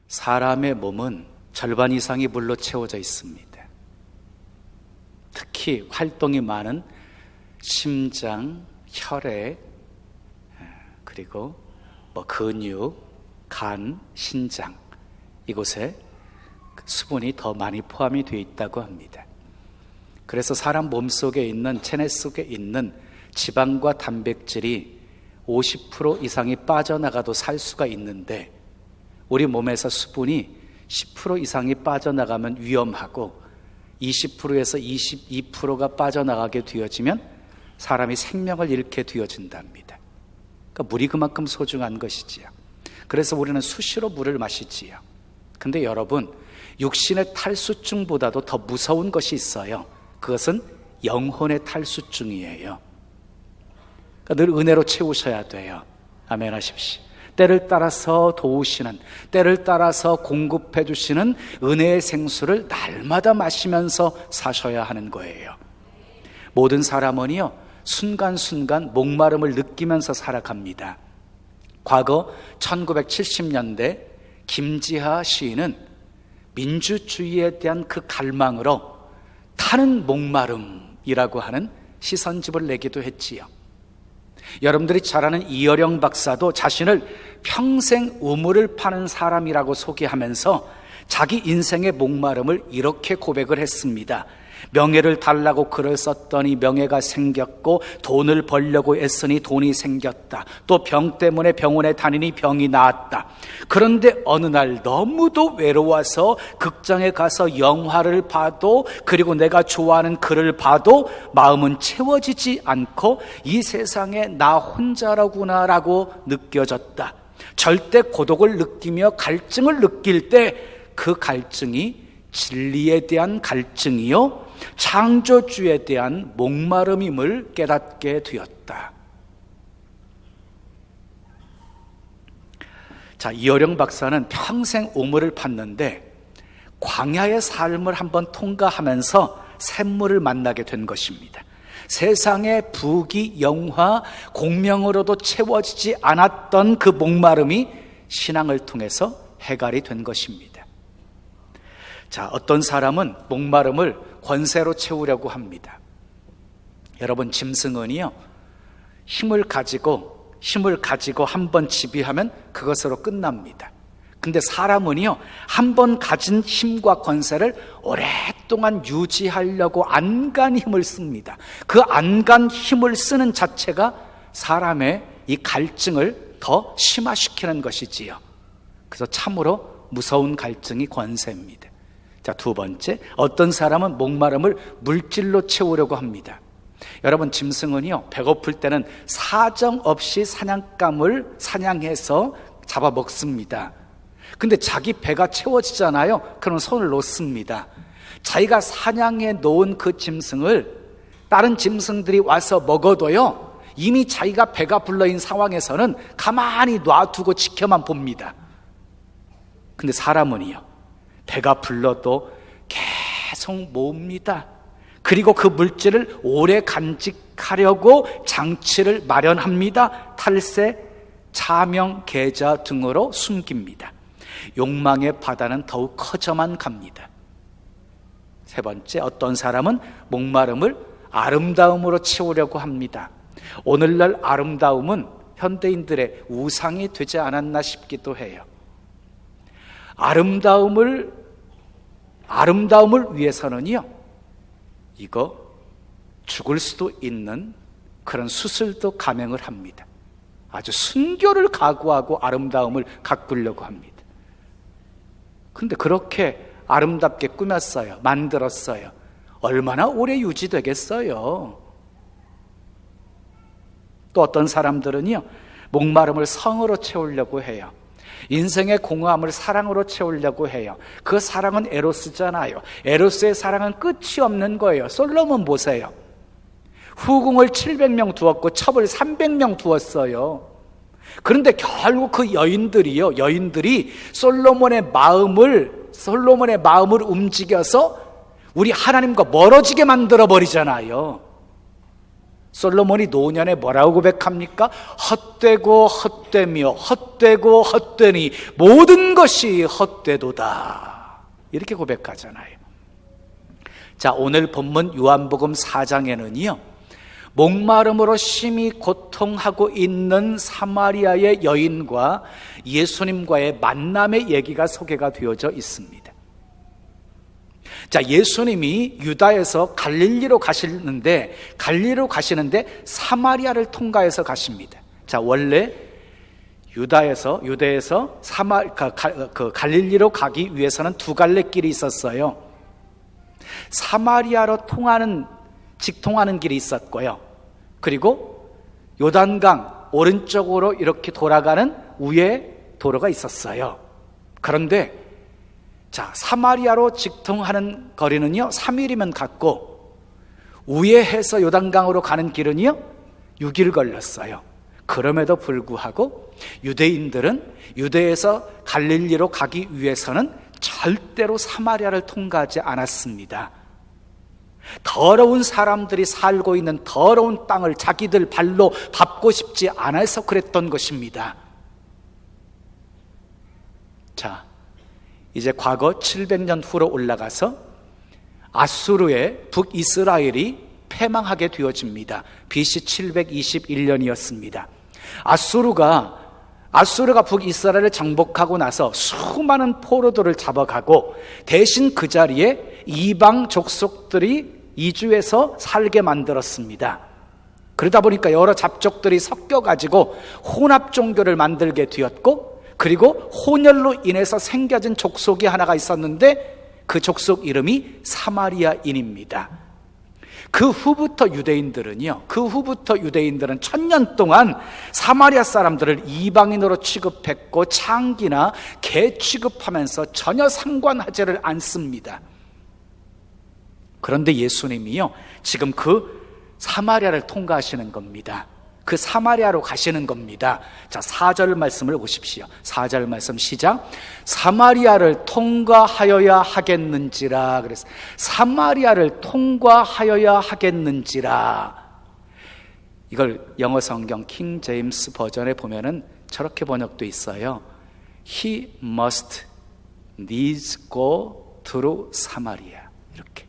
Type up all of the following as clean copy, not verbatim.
사람의 몸은 절반 이상이 물로 채워져 있습니다. 특히 활동이 많은 심장, 혈액, 그리고 근육, 간, 신장, 이곳에 수분이 더 많이 포함이 되어 있다고 합니다. 그래서 사람 몸속에 있는, 체내 속에 있는 지방과 단백질이 50% 이상이 빠져나가도 살 수가 있는데, 우리 몸에서 수분이 10% 이상이 빠져나가면 위험하고 20%에서 22%가 빠져나가게 되어지면 사람이 생명을 잃게 되어진답니다. 그러니까 물이 그만큼 소중한 것이지요. 그래서 우리는 수시로 물을 마시지요. 근데 여러분, 육신의 탈수증보다도 더 무서운 것이 있어요. 그것은 영혼의 탈수증이에요. 그러니까 늘 은혜로 채우셔야 돼요. 아멘 하십시오. 때를 따라서 도우시는, 때를 따라서 공급해 주시는 은혜의 생수를 날마다 마시면서 사셔야 하는 거예요. 모든 사람은요, 순간순간 목마름을 느끼면서 살아갑니다. 과거 1970년대 김지하 시인은 민주주의에 대한 그 갈망으로 타는 목마름이라고 하는 시선집을 내기도 했지요. 여러분들이 잘 아는 이어령 박사도 자신을 평생 우물을 파는 사람이라고 소개하면서 자기 인생의 목마름을 이렇게 고백을 했습니다. 명예를 달라고 글을 썼더니 명예가 생겼고, 돈을 벌려고 애쓰니 돈이 생겼다. 또 병 때문에 병원에 다니니 병이 나았다. 그런데 어느 날 너무도 외로워서 극장에 가서 영화를 봐도, 그리고 내가 좋아하는 글을 봐도 마음은 채워지지 않고 이 세상에 나 혼자라구나라고 느껴졌다. 절대 고독을 느끼며 갈증을 느낄 때 그 갈증이 진리에 대한 갈증이요, 창조주에 대한 목마름임을 깨닫게 되었다. 자, 이어령 박사는 평생 우물을 팠는데 광야의 삶을 한번 통과하면서 샘물을 만나게 된 것입니다. 세상의 부귀, 영화, 공명으로도 채워지지 않았던 그 목마름이 신앙을 통해서 해결이 된 것입니다. 자, 어떤 사람은 목마름을 권세로 채우려고 합니다. 여러분, 짐승은요, 힘을 가지고 한번 지배하면 그것으로 끝납니다. 근데 사람은요, 한번 가진 힘과 권세를 오랫동안 유지하려고 안간 힘을 씁니다. 그 안간 힘을 쓰는 자체가 사람의 이 갈증을 더 심화시키는 것이지요. 그래서 참으로 무서운 갈증이 권세입니다. 자, 두 번째, 어떤 사람은 목마름을 물질로 채우려고 합니다. 여러분, 짐승은요, 배고플 때는 사정없이 사냥감을 사냥해서 잡아먹습니다. 근데 자기 배가 채워지잖아요. 그럼 손을 놓습니다. 자기가 사냥해 놓은 그 짐승을 다른 짐승들이 와서 먹어도요, 이미 자기가 배가 불러인 상황에서는 가만히 놔두고 지켜만 봅니다. 근데 사람은요, 배가 불러도 계속 모읍니다. 그리고 그 물질을 오래 간직하려고 장치를 마련합니다. 탈세, 차명, 계좌 등으로 숨깁니다. 욕망의 바다는 더욱 커져만 갑니다. 세 번째, 어떤 사람은 목마름을 아름다움으로 채우려고 합니다. 오늘날 아름다움은 현대인들의 우상이 되지 않았나 싶기도 해요. 아름다움을 위해서는요, 이거 죽을 수도 있는 그런 수술도 감행을 합니다. 아주 순교를 각오하고 아름다움을 가꾸려고 합니다. 근데 그렇게 아름답게 꾸몄어요. 만들었어요. 얼마나 오래 유지되겠어요? 또 어떤 사람들은요, 목마름을 성으로 채우려고 해요. 인생의 공허함을 사랑으로 채우려고 해요. 그 사랑은 에로스잖아요. 에로스의 사랑은 끝이 없는 거예요. 솔로몬 보세요. 후궁을 700명 두었고 첩을 300명 두었어요. 그런데 결국 그 여인들이 솔로몬의 마음을 움직여서 우리 하나님과 멀어지게 만들어 버리잖아요. 솔로몬이 노년에 뭐라고 고백합니까? 헛되고 헛되며 헛되고 헛되니 모든 것이 헛되도다, 이렇게 고백하잖아요. 자, 오늘 본문 요한복음 4장에는요 목마름으로 심히 고통하고 있는 사마리아의 여인과 예수님과의 만남의 얘기가 소개가 되어져 있습니다. 자, 예수님이 유다에서 갈릴리로 가시는데 사마리아를 통과해서 가십니다. 자, 원래 유대에서 갈릴리로 가기 위해서는 두 갈래 길이 있었어요. 사마리아로 직통하는 길이 있었고요. 그리고 요단강 오른쪽으로 이렇게 돌아가는 우회 도로가 있었어요. 그런데 자, 사마리아로 직통하는 거리는요 3일이면 갔고, 우회해서 요단강으로 가는 길은요 6일 걸렸어요. 그럼에도 불구하고 유대인들은 유대에서 갈릴리로 가기 위해서는 절대로 사마리아를 통과하지 않았습니다. 더러운 사람들이 살고 있는 더러운 땅을 자기들 발로 밟고 싶지 않아서 그랬던 것입니다. 자, 이제 과거 700년 후로 올라가서 아수르의 북이스라엘이 패망하게 되어집니다. BC 721년이었습니다. 아수르가 북이스라엘을 정복하고 나서 수많은 포로들을 잡아가고, 대신 그 자리에 이방 족속들이 이주해서 살게 만들었습니다. 그러다 보니까 여러 잡족들이 섞여가지고 혼합 종교를 만들게 되었고, 그리고 혼혈로 인해서 생겨진 족속이 하나가 있었는데 그 족속 이름이 사마리아인입니다. 그 후부터 유대인들은 1000년 동안 사마리아 사람들을 이방인으로 취급했고 창기나 개 취급하면서 전혀 상관하지를 않습니다. 그런데 예수님이요 지금 그 사마리아를 통과하시는 겁니다. 그 사마리아로 가시는 겁니다. 자, 4절 말씀을 보십시오. 4절 말씀 시작. 사마리아를 통과하여야 하겠는지라. 그래서 사마리아를 통과하여야 하겠는지라. 이걸 영어 성경 킹 제임스 버전에 보면은 저렇게 번역돼 있어요. He must needs go through Samaria. 이렇게.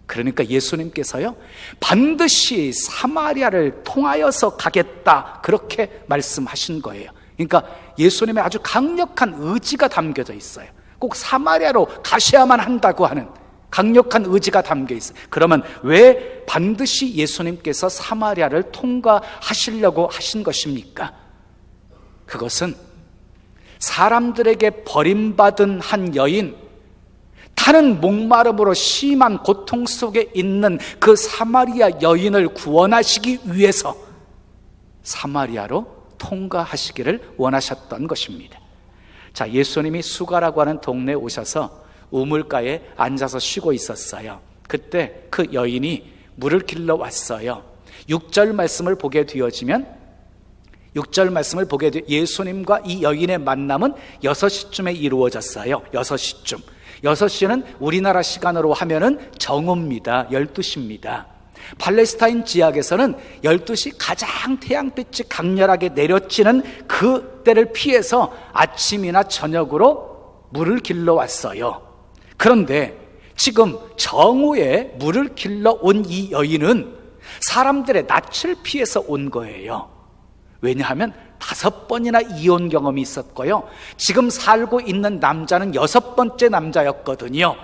그러니까 예수님께서요 반드시 사마리아를 통하여서 가겠다, 그렇게 말씀하신 거예요. 그러니까 예수님의 아주 강력한 의지가 담겨져 있어요. 꼭 사마리아로 가셔야만 한다고 하는 강력한 의지가 담겨 있어요. 그러면 왜 반드시 예수님께서 사마리아를 통과하시려고 하신 것입니까? 그것은 사람들에게 버림받은 한 여인, 타는 목마름으로 심한 고통 속에 있는 그 사마리아 여인을 구원하시기 위해서 사마리아로 통과하시기를 원하셨던 것입니다. 자, 예수님이 수가라고 하는 동네에 오셔서 우물가에 앉아서 쉬고 있었어요. 그때 그 여인이 물을 길러 왔어요. 6절 말씀을 보게 되어지면 예수님과 이 여인의 만남은 6시쯤에 이루어졌어요. 6시는 우리나라 시간으로 하면은 정오입니다. 12시입니다. 팔레스타인 지역에서는 12시 가장 태양빛이 강렬하게 내려치는 그 때를 피해서 아침이나 저녁으로 물을 길러 왔어요. 그런데 지금 정오에 물을 길러 온 이 여인은 사람들의 낯을 피해서 온 거예요. 왜냐하면 5번이나 이혼 경험이 있었고요, 지금 살고 있는 남자는 6번째 남자였거든요.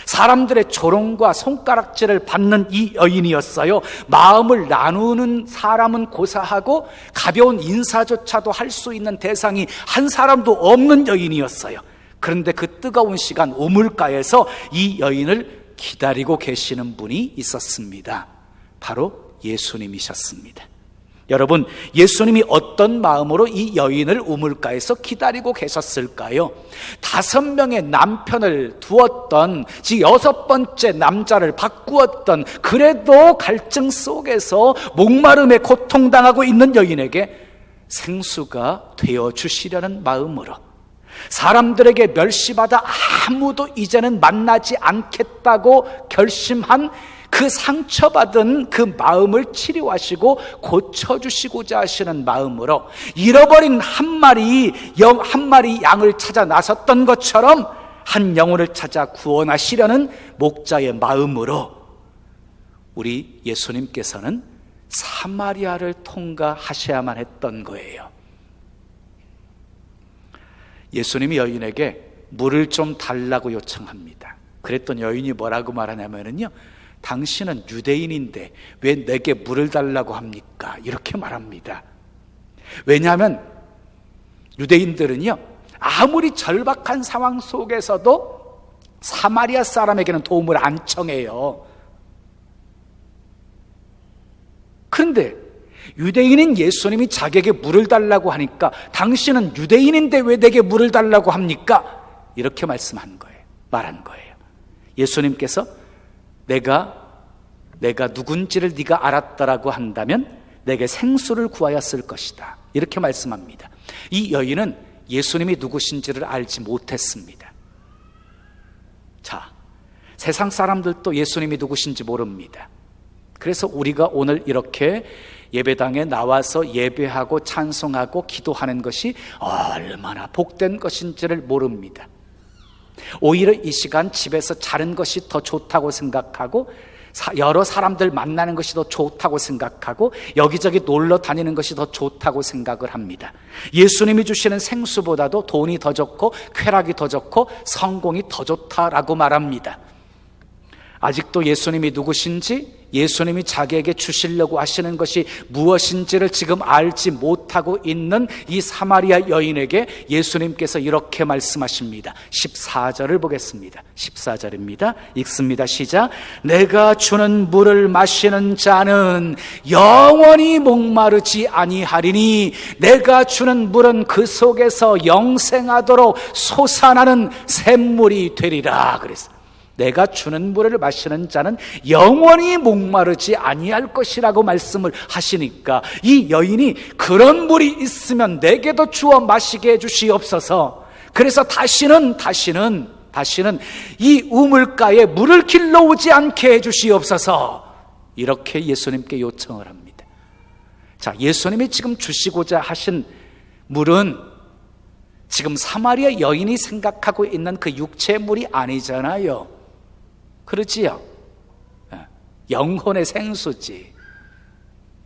사람들의 조롱과 손가락질을 받는 이 여인이었어요. 마음을 나누는 사람은 고사하고 가벼운 인사조차도 할 수 있는 대상이 한 사람도 없는 여인이었어요. 그런데 그 뜨거운 시간 우물가에서 이 여인을 기다리고 계시는 분이 있었습니다. 바로 예수님이셨습니다. 여러분, 예수님이 어떤 마음으로 이 여인을 우물가에서 기다리고 계셨을까요? 5명의 남편을 두었던, 즉 6번째 남자를 바꾸었던, 그래도 갈증 속에서 목마름에 고통당하고 있는 여인에게 생수가 되어주시려는 마음으로, 사람들에게 멸시받아 아무도 이제는 만나지 않겠다고 결심한 그 상처받은 그 마음을 치료하시고 고쳐주시고자 하시는 마음으로 잃어버린 한 마리 양을 찾아 나섰던 것처럼 한 영혼을 찾아 구원하시려는 목자의 마음으로 우리 예수님께서는 사마리아를 통과하셔야만 했던 거예요. 예수님이 여인에게 물을 좀 달라고 요청합니다. 그랬더니 여인이 뭐라고 말하냐면요, 당신은 유대인인데 왜 내게 물을 달라고 합니까? 이렇게 말합니다. 왜냐하면 유대인들은요, 아무리 절박한 상황 속에서도 사마리아 사람에게는 도움을 안 청해요. 그런데 유대인인 예수님이 자기에게 물을 달라고 하니까 당신은 유대인인데 왜 내게 물을 달라고 합니까? 이렇게 말한 거예요. 예수님께서 내가 누군지를 네가 알았다라고 한다면 내게 생수를 구하였을 것이다, 이렇게 말씀합니다. 이 여인은 예수님이 누구신지를 알지 못했습니다. 자, 세상 사람들도 예수님이 누구신지 모릅니다. 그래서 우리가 오늘 이렇게 예배당에 나와서 예배하고 찬송하고 기도하는 것이 얼마나 복된 것인지를 모릅니다. 오히려 이 시간 집에서 자는 것이 더 좋다고 생각하고 여러 사람들 만나는 것이 더 좋다고 생각하고 여기저기 놀러 다니는 것이 더 좋다고 생각을 합니다. 예수님이 주시는 생수보다도 돈이 더 좋고 쾌락이 더 좋고 성공이 더 좋다라고 말합니다. 아직도 예수님이 누구신지, 예수님이 자기에게 주시려고 하시는 것이 무엇인지를 지금 알지 못하고 있는 이 사마리아 여인에게 예수님께서 이렇게 말씀하십니다. 14절을 보겠습니다. 14절입니다. 읽습니다. 시작. 내가 주는 물을 마시는 자는 영원히 목마르지 아니하리니 내가 주는 물은 그 속에서 영생하도록 솟아나는 샘물이 되리라. 그랬어요. 내가 주는 물을 마시는 자는 영원히 목마르지 아니할 것이라고 말씀을 하시니까 이 여인이 그런 물이 있으면 내게도 주어 마시게 해주시옵소서. 그래서 다시는 이 우물가에 물을 길러오지 않게 해주시옵소서, 이렇게 예수님께 요청을 합니다. 자, 예수님이 지금 주시고자 하신 물은 지금 사마리아 여인이 생각하고 있는 그 육체의 물이 아니잖아요. 그렇지요? 영혼의 생수지.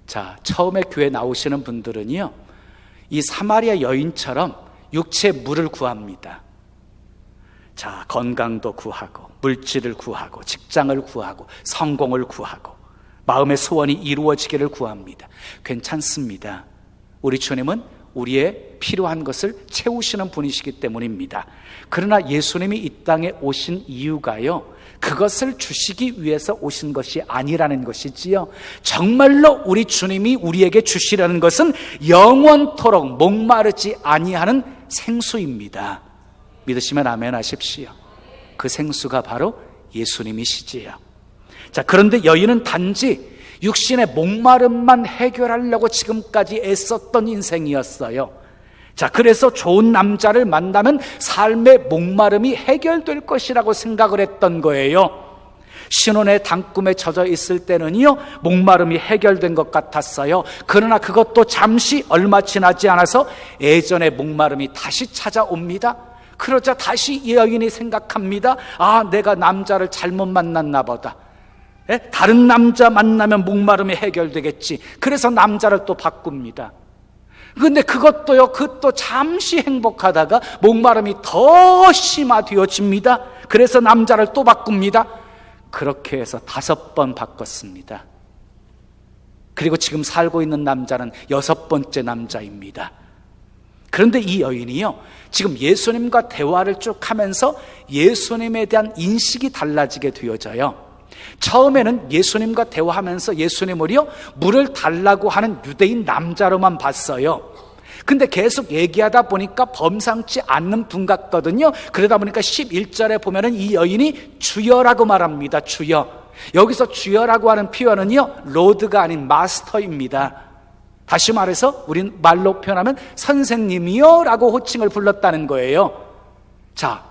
자, 처음에 교회 나오시는 분들은요, 이 사마리아 여인처럼 육체의 물을 구합니다. 자, 건강도 구하고 물질을 구하고 직장을 구하고 성공을 구하고 마음의 소원이 이루어지기를 구합니다. 괜찮습니다. 우리 주님은 우리의 필요한 것을 채우시는 분이시기 때문입니다. 그러나 예수님이 이 땅에 오신 이유가요, 그것을 주시기 위해서 오신 것이 아니라는 것이지요. 정말로 우리 주님이 우리에게 주시려는 것은 영원토록 목마르지 아니하는 생수입니다. 믿으시면 아멘 하십시오. 그 생수가 바로 예수님이시지요. 자, 그런데 여인은 단지 육신의 목마름만 해결하려고 지금까지 애썼던 인생이었어요. 자, 그래서 좋은 남자를 만나면 삶의 목마름이 해결될 것이라고 생각을 했던 거예요. 신혼의 단꿈에 젖어 있을 때는요, 목마름이 해결된 것 같았어요. 그러나 그것도 잠시 얼마 지나지 않아서 예전의 목마름이 다시 찾아옵니다. 그러자 다시 이 여인이 생각합니다. 아, 내가 남자를 잘못 만났나 보다. 다른 남자 만나면 목마름이 해결되겠지. 그래서 남자를 또 바꿉니다. 근데 그것도 잠시 행복하다가 목마름이 더 심화되어집니다. 그래서 남자를 또 바꿉니다. 그렇게 해서 5번 바꿨습니다. 그리고 지금 살고 있는 남자는 6번째 남자입니다. 그런데 이 여인이요, 지금 예수님과 대화를 쭉 하면서 예수님에 대한 인식이 달라지게 되어져요. 처음에는 예수님과 대화하면서 예수님을요, 물을 달라고 하는 유대인 남자로만 봤어요. 근데 계속 얘기하다 보니까 범상치 않는 분 같거든요. 그러다 보니까 11절에 보면은 이 여인이 주여라고 말합니다. 주여. 여기서 주여라고 하는 표현은요, 로드가 아닌 마스터입니다. 다시 말해서 우린 말로 표현하면 선생님이요 라고 호칭을 불렀다는 거예요. 자,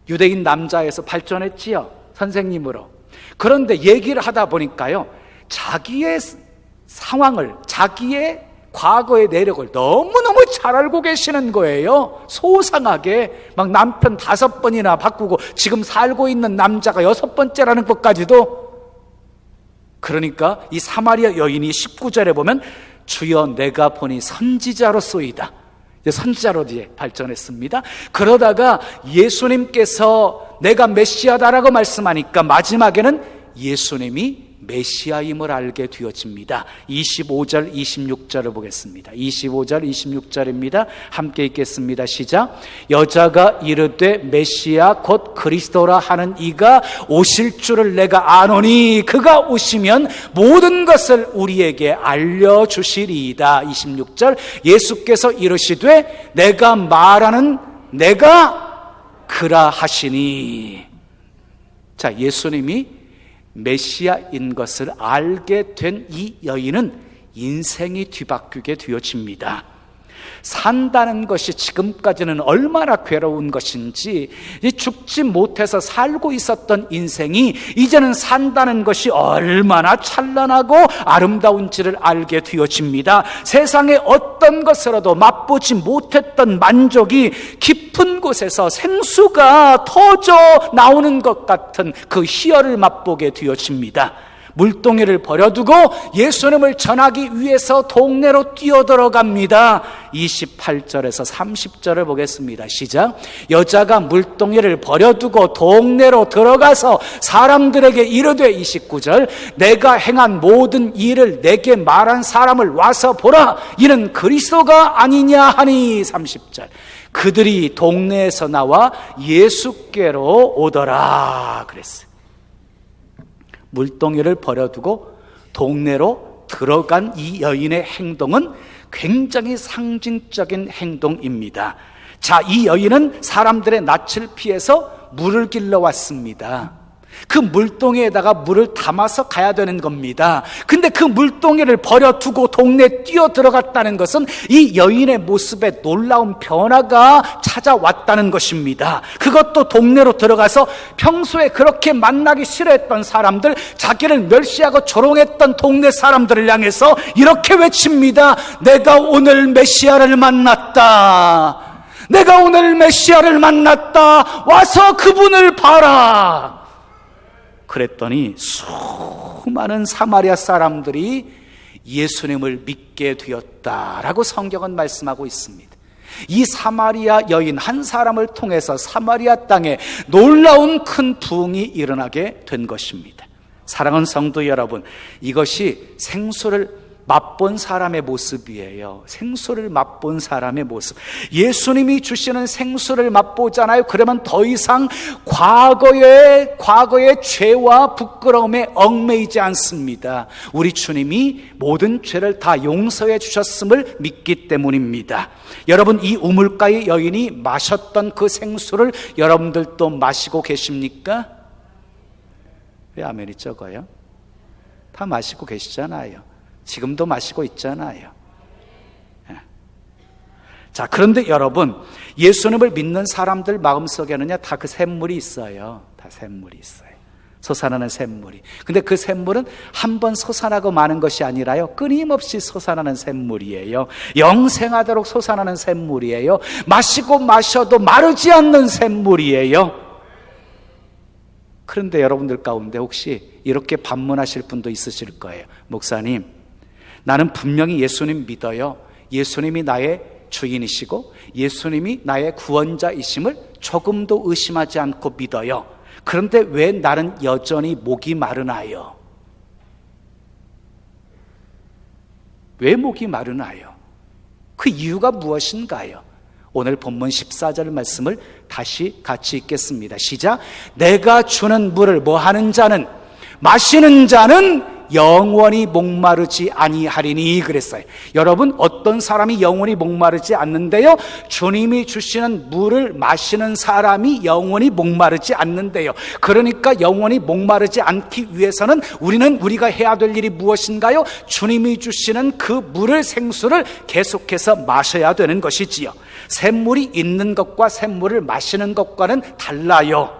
유대인 남자에서 발전했지요, 선생님으로. 그런데 얘기를 하다 보니까요, 자기의 상황을, 자기의 과거의 내력을 너무너무 잘 알고 계시는 거예요. 소상하게 막 남편 5번이나 바꾸고 지금 살고 있는 남자가 6번째라는 것까지도. 그러니까 이 사마리아 여인이 19절에 보면 주여 내가 보니 선지자로소이다. 선지자로 이제 발전했습니다. 그러다가 예수님께서 내가 메시아다라고 말씀하니까 마지막에는 예수님이 메시아임을 알게 되어집니다. 25절 26절을 보겠습니다. 25절 26절입니다. 함께 읽겠습니다. 시작. 여자가 이르되 메시아 곧 그리스도라 하는 이가 오실 줄을 내가 아노니 그가 오시면 모든 것을 우리에게 알려주시리이다. 26절 예수께서 이르시되 내가 말하는 내가 그라 하시니. 자, 예수님이 메시아인 것을 알게 된 이 여인은 인생이 뒤바뀌게 되어집니다. 산다는 것이 지금까지는 얼마나 괴로운 것인지, 죽지 못해서 살고 있었던 인생이 이제는 산다는 것이 얼마나 찬란하고 아름다운지를 알게 되어집니다. 세상의 어떤 것으로도 맛보지 못했던 만족이 깊은 곳에서 생수가 터져 나오는 것 같은 그 희열을 맛보게 되어집니다. 물동이를 버려두고 예수님을 전하기 위해서 동네로 뛰어들어갑니다. 28절에서 30절을 보겠습니다. 시작. 여자가 물동이를 버려두고 동네로 들어가서 사람들에게 이르되 29절 내가 행한 모든 일을 내게 말한 사람을 와서 보라 이는 그리스도가 아니냐 하니 30절 그들이 동네에서 나와 예수께로 오더라 그랬어요. 물동이를 버려두고 동네로 들어간 이 여인의 행동은 굉장히 상징적인 행동입니다. 자, 이 여인은 사람들의 낯을 피해서 물을 길러 왔습니다. 그 물동이에다가 물을 담아서 가야 되는 겁니다. 근데 그 물동이를 버려두고 동네에 뛰어 들어갔다는 것은 이 여인의 모습에 놀라운 변화가 찾아왔다는 것입니다. 그것도 동네로 들어가서 평소에 그렇게 만나기 싫어했던 사람들, 자기를 멸시하고 조롱했던 동네 사람들을 향해서 이렇게 외칩니다. 내가 오늘 메시아를 만났다. 내가 오늘 메시아를 만났다. 와서 그분을 봐라. 그랬더니 수많은 사마리아 사람들이 예수님을 믿게 되었다라고 성경은 말씀하고 있습니다. 이 사마리아 여인 한 사람을 통해서 사마리아 땅에 놀라운 큰 부흥이 일어나게 된 것입니다. 사랑하는 성도 여러분, 이것이 생수를 맛본 사람의 모습이에요. 생수를 맛본 사람의 모습. 예수님이 주시는 생수를 맛보잖아요. 그러면 더 이상 과거의 죄와 부끄러움에 얽매이지 않습니다. 우리 주님이 모든 죄를 다 용서해 주셨음을 믿기 때문입니다. 여러분, 이 우물가의 여인이 마셨던 그 생수를 여러분들도 마시고 계십니까? 왜 아멘이 적어요? 다 마시고 계시잖아요. 지금도 마시고 있잖아요. 자, 그런데 여러분, 예수님을 믿는 사람들 마음속에는요, 다 그 샘물이 있어요. 다 샘물이 있어요. 솟아나는 샘물이. 근데 그 샘물은 한 번 솟아나고 마는 것이 아니라요, 끊임없이 솟아나는 샘물이에요. 영생하도록 솟아나는 샘물이에요. 마시고 마셔도 마르지 않는 샘물이에요. 그런데 여러분들 가운데 혹시 이렇게 반문하실 분도 있으실 거예요. 목사님, 나는 분명히 예수님 믿어요. 예수님이 나의 주인이시고 예수님이 나의 구원자이심을 조금도 의심하지 않고 믿어요. 그런데 왜 나는 여전히 목이 마르나요? 왜 목이 마르나요? 그 이유가 무엇인가요? 오늘 본문 14절 말씀을 다시 같이 읽겠습니다. 시작. 내가 주는 물을 뭐하는 자는, 마시는 자는 영원히 목마르지 아니하리니 그랬어요. 여러분, 어떤 사람이 영원히 목마르지 않는데요? 주님이 주시는 물을 마시는 사람이 영원히 목마르지 않는데요. 그러니까 영원히 목마르지 않기 위해서는 우리가 해야 될 일이 무엇인가요? 주님이 주시는 그 물을, 생수를 계속해서 마셔야 되는 것이지요. 샘물이 있는 것과 샘물을 마시는 것과는 달라요.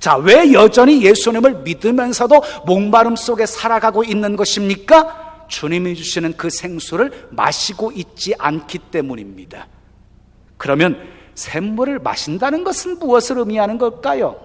자, 왜 여전히 예수님을 믿으면서도 목마름 속에 살아가고 있는 것입니까? 주님이 주시는 그 생수를 마시고 있지 않기 때문입니다. 그러면 샘물을 마신다는 것은 무엇을 의미하는 걸까요?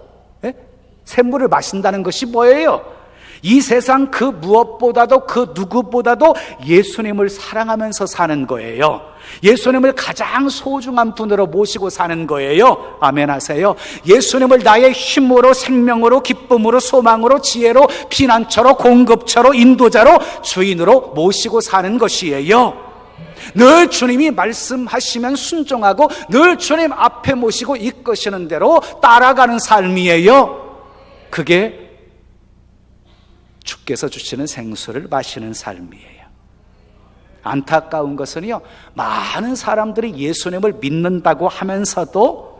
샘물을 마신다는 것이 뭐예요? 이 세상 그 무엇보다도 그 누구보다도 예수님을 사랑하면서 사는 거예요. 예수님을 가장 소중한 분으로 모시고 사는 거예요. 아멘 하세요. 예수님을 나의 힘으로, 생명으로, 기쁨으로, 소망으로, 지혜로, 피난처로, 공급처로, 인도자로, 주인으로 모시고 사는 것이에요. 늘 주님이 말씀하시면 순종하고 늘 주님 앞에 모시고 이끄시는 대로 따라가는 삶이에요. 그게 주께서 주시는 생수를 마시는 삶이에요. 안타까운 것은요, 많은 사람들이 예수님을 믿는다고 하면서도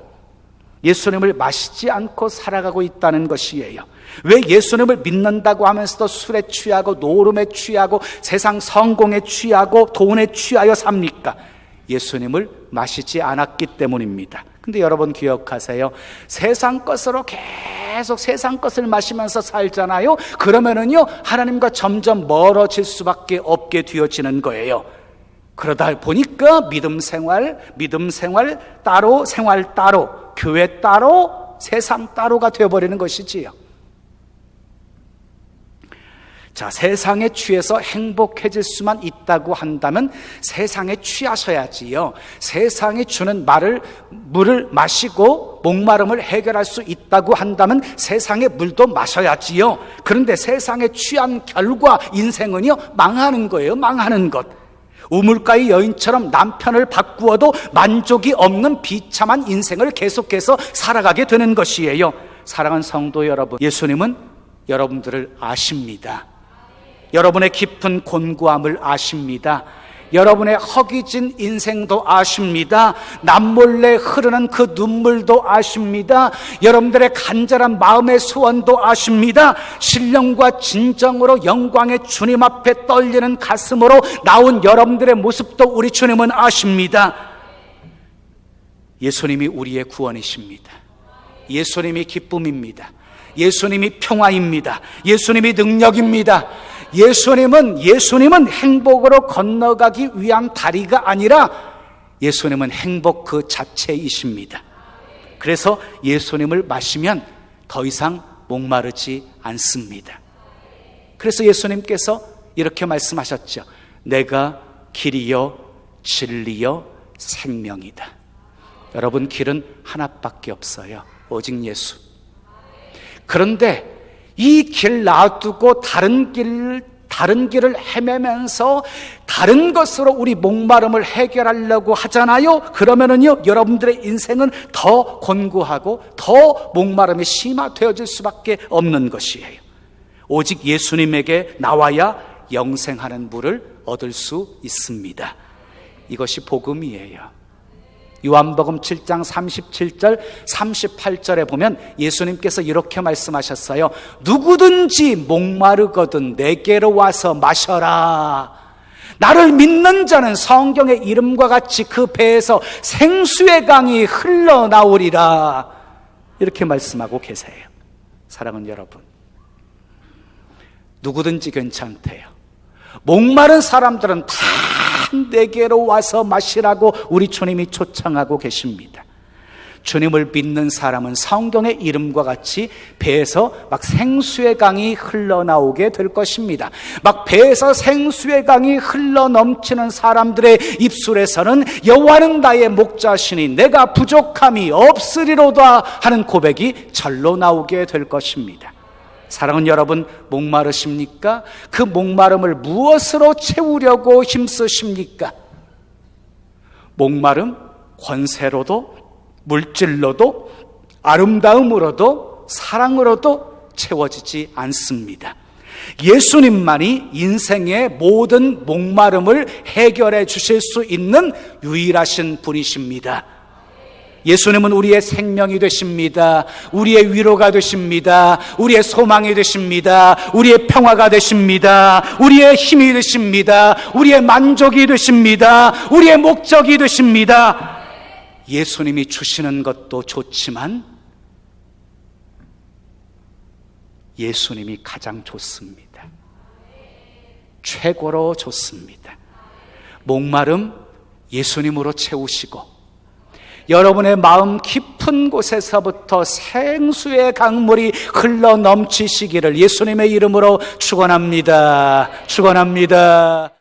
예수님을 마시지 않고 살아가고 있다는 것이에요. 왜 예수님을 믿는다고 하면서도 술에 취하고 노름에 취하고 세상 성공에 취하고 돈에 취하여 삽니까? 예수님을 마시지 않았기 때문입니다. 근데 여러분 기억하세요. 세상 것으로 계속 세상 것을 마시면서 살잖아요. 그러면은요, 하나님과 점점 멀어질 수밖에 없게 되어지는 거예요. 그러다 보니까 믿음 생활 따로, 생활 따로, 교회 따로, 세상 따로가 되어버리는 것이지요. 자, 세상에 취해서 행복해질 수만 있다고 한다면 세상에 취하셔야지요. 세상이 주는 물을 마시고 목마름을 해결할 수 있다고 한다면 세상의 물도 마셔야지요. 그런데 세상에 취한 결과 인생은요, 망하는 거예요. 망하는 것. 우물가의 여인처럼 남편을 바꾸어도 만족이 없는 비참한 인생을 계속해서 살아가게 되는 것이에요. 사랑하는 성도 여러분, 예수님은 여러분들을 아십니다. 여러분의 깊은 곤고함을 아십니다. 여러분의 허기진 인생도 아십니다. 남몰래 흐르는 그 눈물도 아십니다. 여러분들의 간절한 마음의 소원도 아십니다. 신령과 진정으로 영광의 주님 앞에 떨리는 가슴으로 나온 여러분들의 모습도 우리 주님은 아십니다. 예수님이 우리의 구원이십니다. 예수님이 기쁨입니다. 예수님이 평화입니다. 예수님이 능력입니다. 예수님은 행복으로 건너가기 위한 다리가 아니라 예수님은 행복 그 자체이십니다. 그래서 예수님을 마시면 더 이상 목마르지 않습니다. 그래서 예수님께서 이렇게 말씀하셨죠. 내가 길이요 진리요 생명이다. 여러분, 길은 하나밖에 없어요. 오직 예수. 그런데 이 길 놔두고 다른 길을 헤매면서 다른 것으로 우리 목마름을 해결하려고 하잖아요. 그러면은요, 여러분들의 인생은 더 곤고하고 더 목마름이 심화되어질 수밖에 없는 것이에요. 오직 예수님에게 나와야 영생하는 물을 얻을 수 있습니다. 이것이 복음이에요. 요한복음 7장 37절 38절에 보면 예수님께서 이렇게 말씀하셨어요. 누구든지 목마르거든 내게로 와서 마셔라. 나를 믿는 자는 성경의 이름과 같이 그 배에서 생수의 강이 흘러나오리라. 이렇게 말씀하고 계세요. 사랑하는 여러분, 누구든지 괜찮대요. 목마른 사람들은 다 내게로 와서 마시라고 우리 주님이 초청하고 계십니다. 주님을 믿는 사람은 성경의 이름과 같이 배에서 막 생수의 강이 흘러나오게 될 것입니다. 막 배에서 생수의 강이 흘러넘치는 사람들의 입술에서는 여호와는 나의 목자시니 내가 부족함이 없으리로다 하는 고백이 절로 나오게 될 것입니다. 사랑하는 여러분, 목마르십니까? 그 목마름을 무엇으로 채우려고 힘쓰십니까? 목마름, 권세로도, 물질로도, 아름다움으로도, 사랑으로도 채워지지 않습니다. 예수님만이 인생의 모든 목마름을 해결해 주실 수 있는 유일하신 분이십니다. 예수님은 우리의 생명이 되십니다. 우리의 위로가 되십니다. 우리의 소망이 되십니다. 우리의 평화가 되십니다. 우리의 힘이 되십니다. 우리의 만족이 되십니다. 우리의 목적이 되십니다. 예수님이 주시는 것도 좋지만 예수님이 가장 좋습니다. 최고로 좋습니다. 목마름 예수님으로 채우시고 여러분의 마음 깊은 곳에서부터 생수의 강물이 흘러 넘치시기를 예수님의 이름으로 축원합니다. 축원합니다.